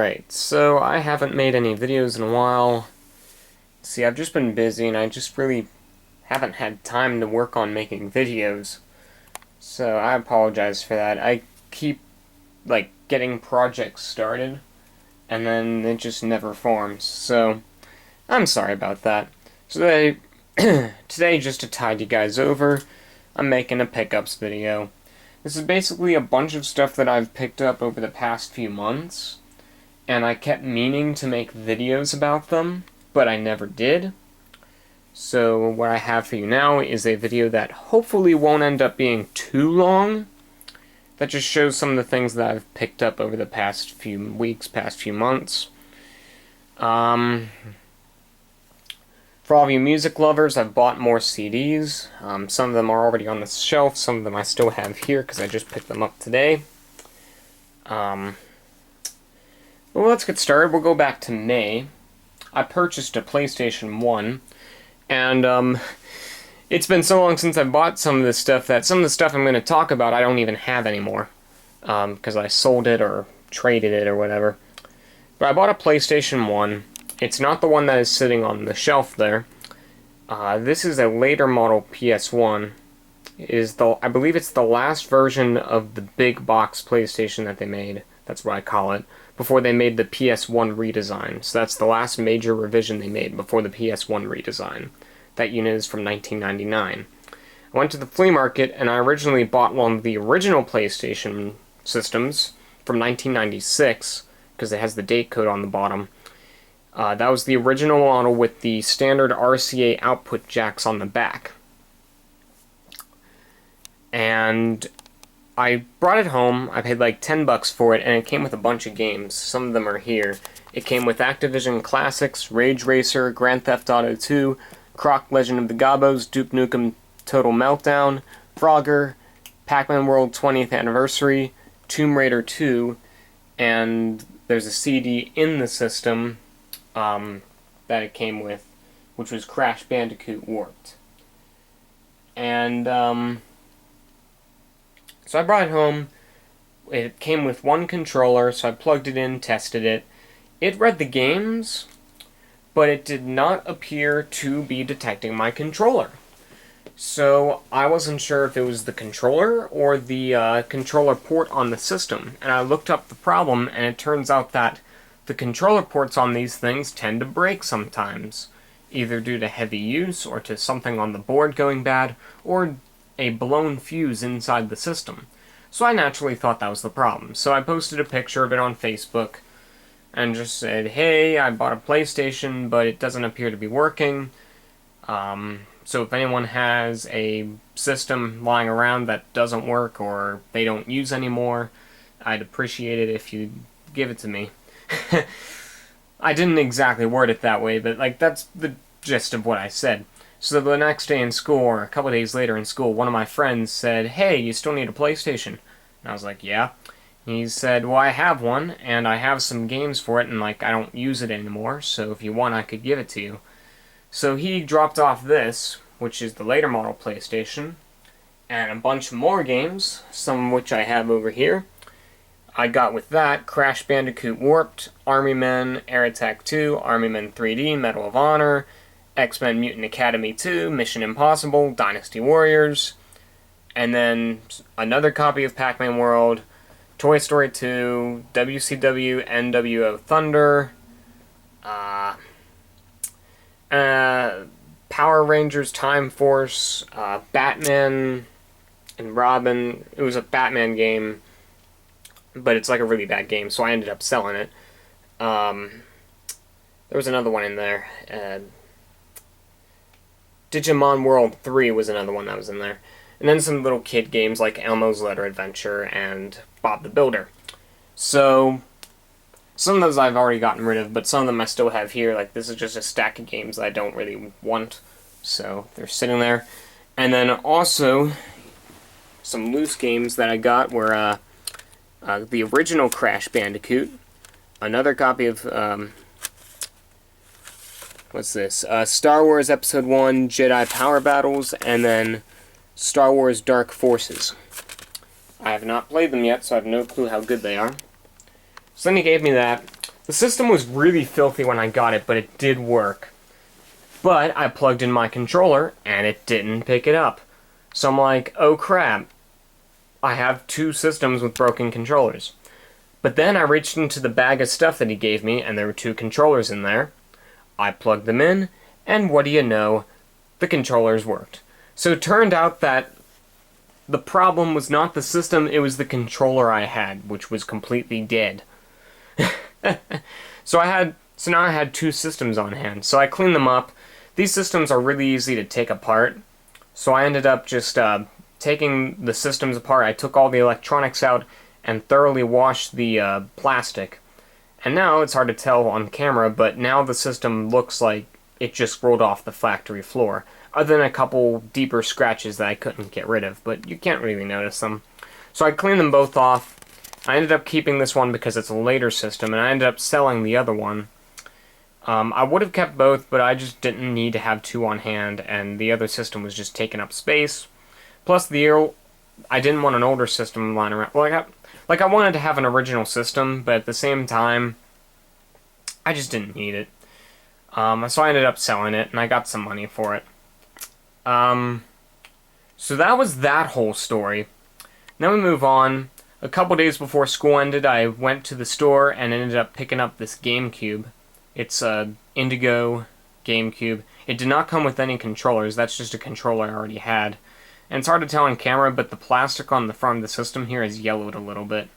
Alright, so I haven't made any videos in a while. See, I've just been busy and I just really haven't had time to work on making videos. So I apologize for that. I keep, getting projects started and then it just never forms. So I'm sorry about that. So today, just to tide you guys over, I'm making a pickups video. This is basically a bunch of stuff that I've picked up over the past few months, and I kept meaning to make videos about them, but I never did. So what I have for you now is a video that hopefully won't end up being too long, that just shows some of the things that I've picked up over the past few weeks, past few months. For all of you music lovers, I've bought more CDs. Some of them are already on the shelf, some of them I still have here because I just picked them up today. Well, let's get started. We'll go back to May. I purchased a PlayStation 1, and it's been so long since I bought some of this stuff that some of the stuff I'm going to talk about I don't even have anymore, because I sold it or traded it or whatever. But I bought a PlayStation 1. It's not the one that is sitting on the shelf there. This is a later model PS1. I believe it's the last version of the big box PlayStation that they made. That's what I call it. Before they made the PS1 redesign. So that's the last major revision they made before the PS1 redesign. That unit is from 1999. I went to the flea market and I originally bought one of the original PlayStation systems from 1996 because it has the date code on the bottom. That was the original model with the standard RCA output jacks on the back. And I brought it home, I paid like $10 for it, and it came with a bunch of games. Some of them are here. It came with Activision Classics, Rage Racer, Grand Theft Auto 2, Croc Legend of the Gobos, Duke Nukem Total Meltdown, Frogger, Pac-Man World 20th Anniversary, Tomb Raider 2, and there's a CD in the system that it came with, which was Crash Bandicoot Warped. And so I brought it home. It came with one controller, so I plugged it in, tested it. It read the games, but it did not appear to be detecting my controller. So I wasn't sure if it was the controller or the controller port on the system. And I looked up the problem, and it turns out that the controller ports on these things tend to break sometimes, either due to heavy use or to something on the board going bad, or a blown fuse inside the system. So I naturally thought that was the problem. So I posted a picture of it on Facebook and just said, hey, I bought a PlayStation, but it doesn't appear to be working. So if anyone has a system lying around that doesn't work or they don't use anymore, I'd appreciate it if you give it to me. I didn't exactly word it that way, but that's the gist of what I said. So the next day in school, or a couple days later in school, one of my friends said, hey, you still need a PlayStation? And I was like, yeah. He said, well, I have one, and I have some games for it, and I don't use it anymore, so if you want, I could give it to you. So he dropped off this, which is the later model PlayStation, and a bunch more games, some of which I have over here. I got with that Crash Bandicoot Warped, Army Men, Air Attack 2, Army Men 3D, Medal of Honor, X-Men Mutant Academy 2, Mission Impossible, Dynasty Warriors, and then another copy of Pac-Man World, Toy Story 2, WCW NWO Thunder, Power Rangers Time Force, Batman and Robin. It was a Batman game, but it's like a really bad game, so I ended up selling it. There was another one in there. Digimon World 3 was another one that was in there. And then some little kid games like Elmo's Letter Adventure and Bob the Builder. So some of those I've already gotten rid of, but some of them I still have here. This is just a stack of games that I don't really want, so they're sitting there. And then also some loose games that I got were the original Crash Bandicoot, another copy of what's this? Star Wars Episode 1 Jedi Power Battles, and then Star Wars Dark Forces. I have not played them yet, so I have no clue how good they are. So then he gave me that. The system was really filthy when I got it, but it did work. But I plugged in my controller, and it didn't pick it up. So I'm like, oh crap, I have 2 systems with broken controllers. But then I reached into the bag of stuff that he gave me, and there were 2 controllers in there. I plugged them in, and what do you know, the controllers worked. So it turned out that the problem was not the system, it was the controller I had, which was completely dead. So now I had 2 systems on hand. So I cleaned them up. These systems are really easy to take apart. So I ended up just taking the systems apart. I took all the electronics out and thoroughly washed the plastic. And now it's hard to tell on camera, but now the system looks like it just rolled off the factory floor. Other than a couple deeper scratches that I couldn't get rid of, but you can't really notice them. So I cleaned them both off. I ended up keeping this one because it's a later system, and I ended up selling the other one. I would have kept both, but I just didn't need to have 2 on hand, and the other system was just taking up space. Plus, I didn't want an older system lying around. Well, I wanted to have an original system, but at the same time, I just didn't need it. So I ended up selling it, and I got some money for it. So that was that whole story. Now we move on. A couple days before school ended, I went to the store and ended up picking up this GameCube. It's a Indigo GameCube. It did not come with any controllers. That's just a controller I already had. And it's hard to tell on camera, but the plastic on the front of the system here is yellowed a little bit.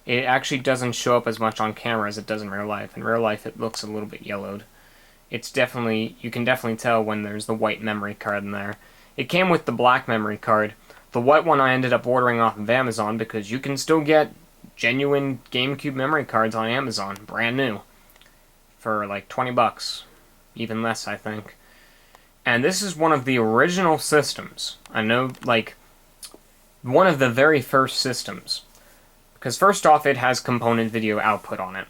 It actually doesn't show up as much on camera as it does in real life. In real life, it looks a little bit yellowed. It's definitely, you can definitely tell when there's the white memory card in there. It came with the black memory card. The white one I ended up ordering off of Amazon because you can still get genuine GameCube memory cards on Amazon, brand new, for like 20 bucks, even less I think. And this is one of the original systems. I know, like, one of the very first systems. Because first off, it has component video output on it.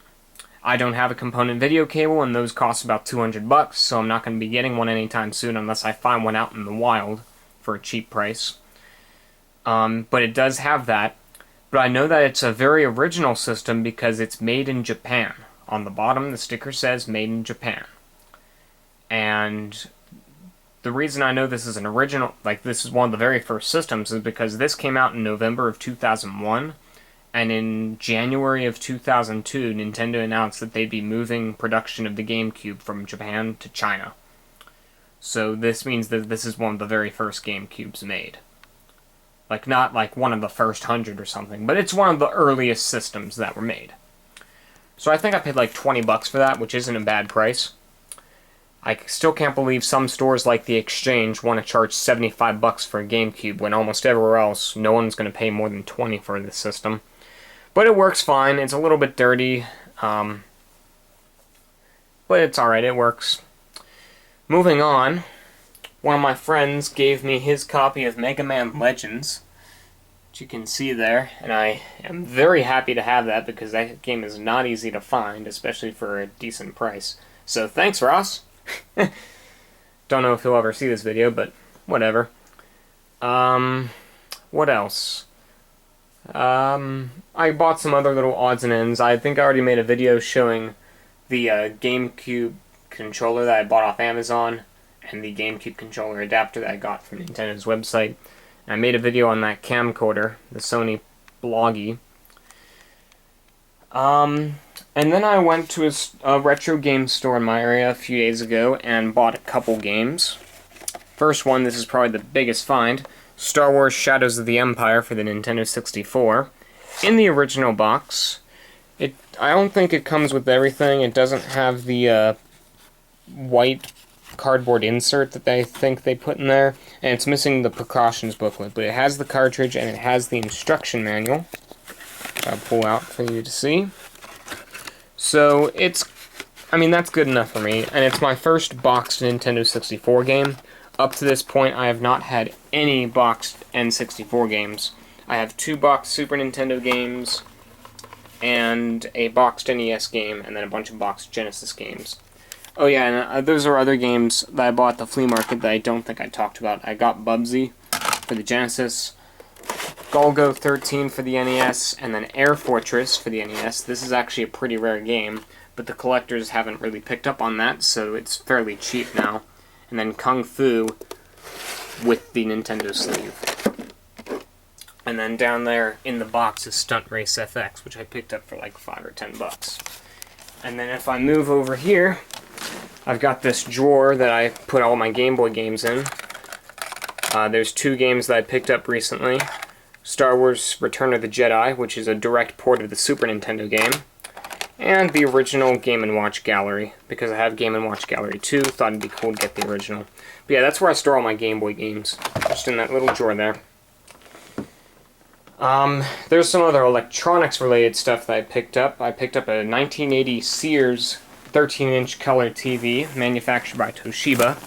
I don't have a component video cable, and those cost about 200 bucks, so I'm not going to be getting one anytime soon unless I find one out in the wild for a cheap price. But it does have that. But I know that it's a very original system because it's made in Japan. On the bottom, the sticker says made in Japan. And the reason I know this is an original, like this is one of the very first systems, is because this came out in November of 2001. And in January of 2002, Nintendo announced that they'd be moving production of the GameCube from Japan to China. So this means that this is one of the very first GameCubes made. Like, not like one of the first 100 or something, but it's one of the earliest systems that were made. So I think I paid like 20 bucks for that, which isn't a bad price. I still can't believe some stores like the Exchange want to charge 75 bucks for a GameCube when almost everywhere else no one's going to pay more than 20 for this system. But it works fine. It's a little bit dirty, but it's alright, it works. Moving on, one of my friends gave me his copy of Mega Man Legends, which you can see there, and I am very happy to have that because that game is not easy to find, especially for a decent price. So thanks, Ross! Don't know if he'll ever see this video, but whatever. What else? I bought some other little odds and ends. I think I already made a video showing the GameCube controller that I bought off Amazon and the GameCube controller adapter that I got from Nintendo's website. And I made a video on that camcorder, the Sony Bloggy. And then I went to a retro game store in my area a few days ago and bought a couple games. First one, this is probably the biggest find, Star Wars Shadows of the Empire for the Nintendo 64. In the original box, I don't think it comes with everything. It doesn't have the white cardboard insert that I think they put in there, and it's missing the precautions booklet, but it has the cartridge and it has the instruction manual. I'll pull out for you to see. So that's good enough for me, and it's my first boxed Nintendo 64 game. Up to this point, I have not had any boxed N64 games. I have 2 boxed Super Nintendo games, and a boxed NES game, and then a bunch of boxed Genesis games. Oh yeah, and those are other games that I bought at the flea market that I don't think I talked about. I got Bubsy for the Genesis. Golgo 13 for the NES, and then Air Fortress for the NES. This is actually a pretty rare game, but the collectors haven't really picked up on that, so it's fairly cheap now. And then Kung Fu with the Nintendo sleeve. And then down there in the box is Stunt Race FX, which I picked up for like $5 or $10. And then if I move over here, I've got this drawer that I put all my Game Boy games in. There's 2 games that I picked up recently. Star Wars Return of the Jedi, which is a direct port of the Super Nintendo game, and the original Game & Watch Gallery, because I have Game & Watch Gallery 2, thought it'd be cool to get the original. But yeah, that's where I store all my Game Boy games, just in that little drawer there. There's some other electronics-related stuff that I picked up. I picked up a 1980 Sears 13-inch color TV, manufactured by Toshiba.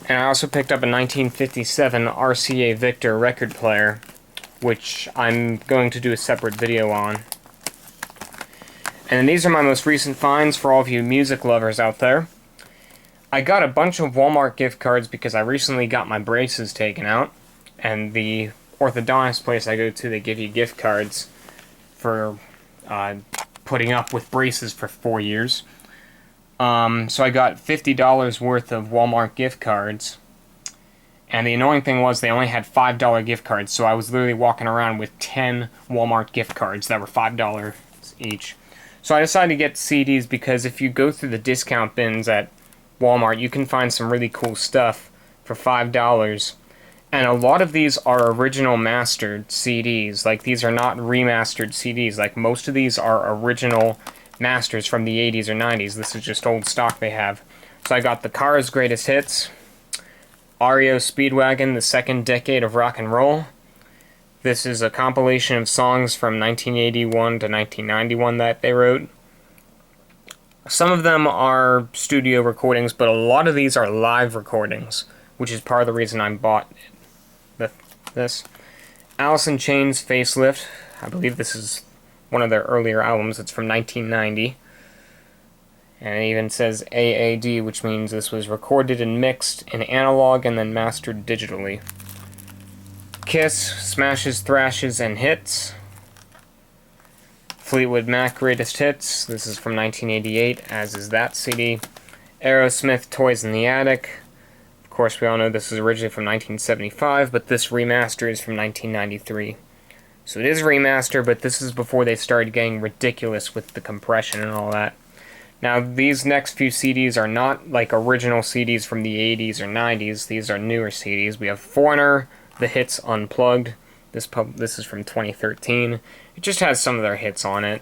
And I also picked up a 1957 RCA Victor record player, which I'm going to do a separate video on. And these are my most recent finds for all of you music lovers out there. I got a bunch of Walmart gift cards because I recently got my braces taken out, and the orthodontist place I go to, they give you gift cards for putting up with braces for 4 years. So I got $50 worth of Walmart gift cards, and the annoying thing was they only had $5 gift cards, so I was literally walking around with 10 Walmart gift cards that were $5 each. So I decided to get CDs because if you go through the discount bins at Walmart, you can find some really cool stuff for $5, and a lot of these are original mastered CDs. Like, these are not remastered CDs. Like, most of these are original masters from the 80s or 90s. This is just old stock they have. So I got the Cars Greatest Hits, REO Speedwagon, The Second Decade of Rock and Roll. This is a compilation of songs from 1981 to 1991 that they wrote. Some of them are studio recordings, but a lot of these are live recordings, which is part of the reason I bought this. Alice in Chains Facelift. I believe this is one of their earlier albums. It's from 1990. And it even says AAD, which means this was recorded and mixed in analog and then mastered digitally. Kiss, Smashes, Thrashes, and Hits. Fleetwood Mac Greatest Hits. This is from 1988, as is that CD. Aerosmith, Toys in the Attic. Of course, we all know this is originally from 1975, but this remaster is from 1993. So it is remaster, but this is before they started getting ridiculous with the compression and all that. Now, these next few CDs are not like original CDs from the 80s or 90s. These are newer CDs. We have Foreigner, The Hits Unplugged. This is from 2013. It just has some of their hits on it.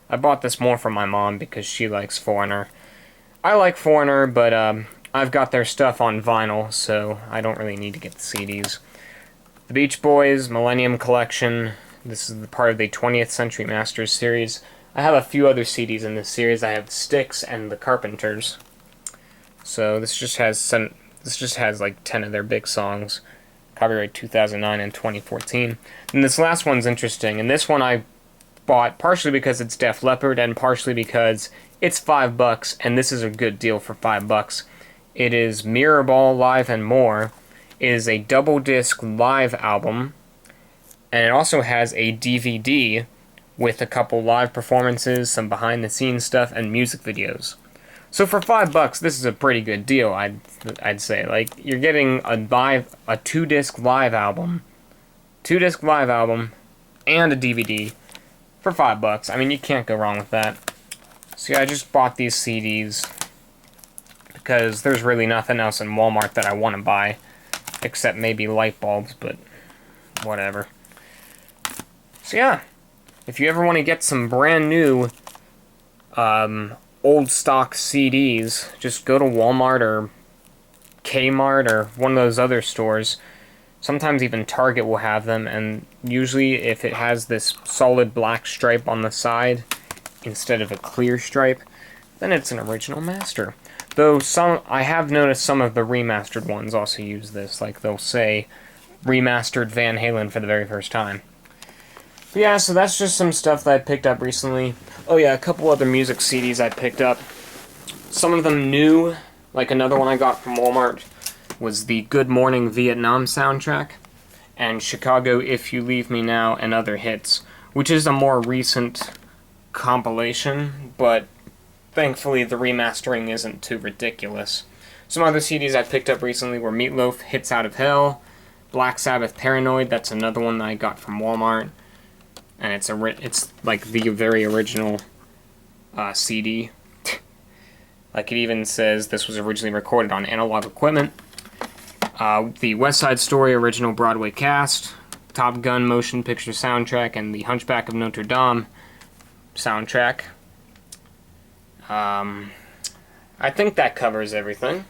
I bought this more for my mom because she likes Foreigner. I like Foreigner, but I've got their stuff on vinyl, so I don't really need to get the CDs. The Beach Boys, Millennium Collection. This is the part of the 20th Century Masters series. I have a few other CDs in this series. I have Styx and The Carpenters. So this just has like 10 of their big songs. Copyright 2009 and 2014. And this last one's interesting. And this one I bought partially because it's Def Leppard and partially because it's $5, and this is a good deal for $5. It is Mirrorball Live and More. It is a double-disc live album, and it also has a DVD with a couple live performances, some behind-the-scenes stuff, and music videos. So for $5, this is a pretty good deal, I'd say. Like, you're getting a two-disc live album, and a DVD for $5. I mean, you can't go wrong with that. So yeah, I just bought these CDs because there's really nothing else in Walmart that I want to buy, except maybe light bulbs, but whatever. So yeah, if you ever want to get some brand new old stock CDs, just go to Walmart or Kmart or one of those other stores. Sometimes even Target will have them, and usually if it has this solid black stripe on the side instead of a clear stripe, then it's an original master. Though I have noticed some of the remastered ones also use this, like they'll say remastered Van Halen for the very first time. But yeah, so that's just some stuff that I picked up recently. Oh yeah, a couple other music CDs I picked up. Some of them new, like another one I got from Walmart was the Good Morning Vietnam soundtrack. and Chicago If You Leave Me Now and Other Hits, which is a more recent compilation, but thankfully the remastering isn't too ridiculous. Some other CDs I picked up recently were Meatloaf, Hits Out of Hell, Black Sabbath, Paranoid. That's another one that I got from Walmart, and it's like the very original CD. Like, it even says this was originally recorded on analog equipment. The West Side Story original Broadway cast, Top Gun motion picture soundtrack, and the Hunchback of Notre Dame soundtrack. I think that covers everything.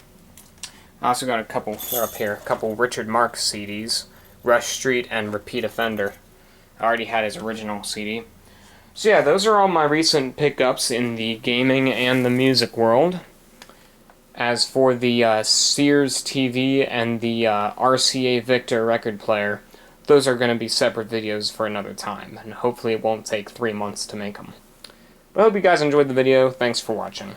I also got a couple, they're up here, a couple Richard Marx CDs, Rush Street and Repeat Offender. I already had his original CD. So yeah, those are all my recent pickups in the gaming and the music world. As for the Sears TV and the RCA Victor record player, those are going to be separate videos for another time, and hopefully it won't take 3 months to make them. But I hope you guys enjoyed the video. Thanks for watching.